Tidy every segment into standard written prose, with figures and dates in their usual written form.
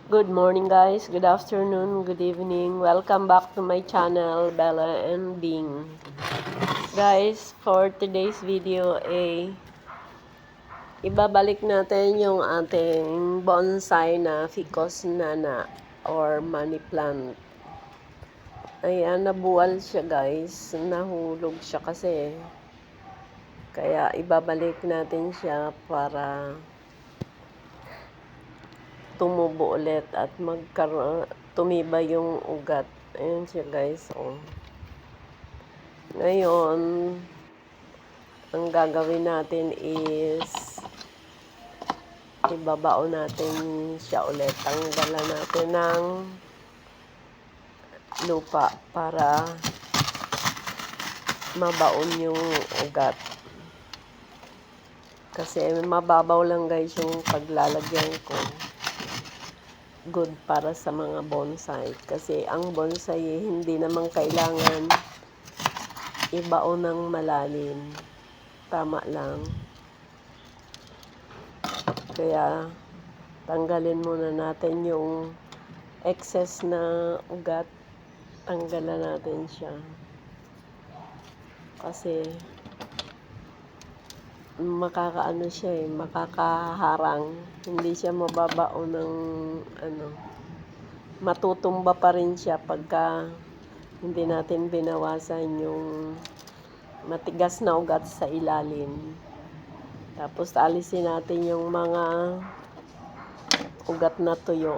Good morning guys, good afternoon, good evening. Welcome back to my channel, Bella and Bing. Guys, for today's video ibabalik natin yung ating bonsai na ficus nana or money plant. Ayan, nabuwal siya guys. Nahulog siya kasi. Kaya ibabalik natin siya para tumubo ulit at tumibay yung ugat. Ayan siya guys. Oh. Ngayon, ang gagawin natin is ibabao natin siya ulit. Tanggalan natin ng lupa para mabaon yung ugat. Kasi mababaw lang guys yung paglalagyan ko. Good para sa mga bonsai. Kasi ang bonsai hindi naman kailangan ibaon ng malalim. Tama lang. Kaya tanggalin muna natin yung excess na ugat. Tanggalan natin siya. Kasi makakaano siya makakaharang. Hindi siya mababao ng matutumba pa rin siya pagka hindi natin binawasan yung matigas na ugat sa ilalim. Tapos alisin natin yung mga ugat na tuyo.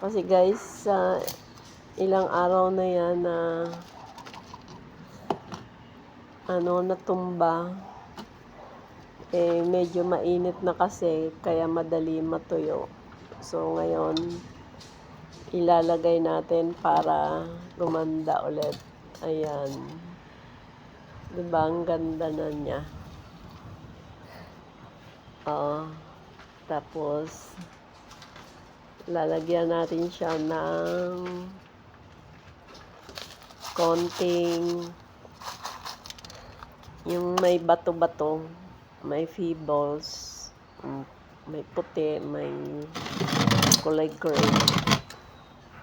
Kasi guys, sa ilang araw na yan na natumba, medyo mainit na kasi, kaya madali matuyo. So ngayon, ilalagay natin para gumanda ulit. Ayan. Diba, ang ganda na niya. Tapos, lalagyan natin siya ng konting yung may bato-bato, may feebles, may puti, may kulay green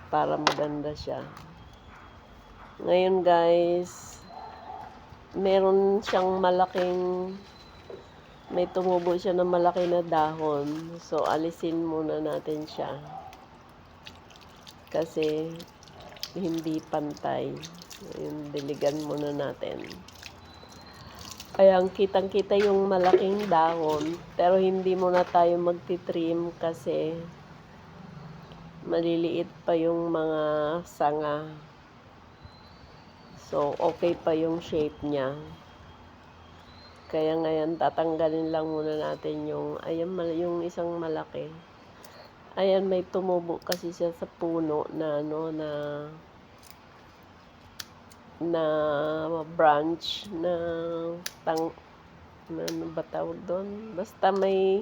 para maganda siya. Ngayon guys, meron siyang may tumubo siya ng malaki na dahon. So alisin muna natin siya kasi hindi pantay. Yung diligan muna natin. Kaya kitang-kita yung malaking dahon, pero hindi muna tayo magtitrim kasi maliliit pa yung mga sanga. So, okay pa yung shape niya. Kaya ngayon, tatanggalin lang muna natin yung yung isang malaki. Ayan, may tumubo kasi siya sa puno na na branch na ano ba tawag doon? Basta may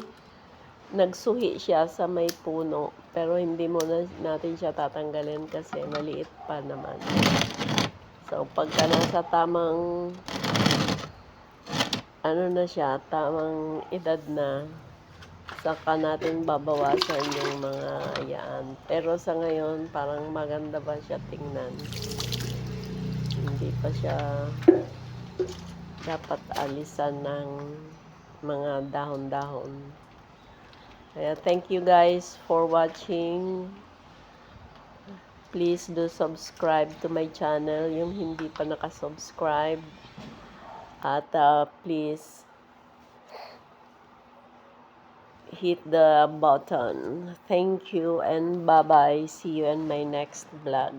nagsuhi siya sa may puno, pero hindi mo natin siya tatanggalin kasi maliit pa naman. So pagka nasa tamang na siya, tamang edad na, saka natin babawasan yung mga ayan. Pero sa ngayon, parang maganda ba siya tingnan. Hindi pa siya dapat alisan ng mga dahon-dahon. Kaya thank you guys for watching. Please do subscribe to my channel, yung hindi pa nakasubscribe. At please hit the button. Thank you and bye-bye. See you in my next vlog.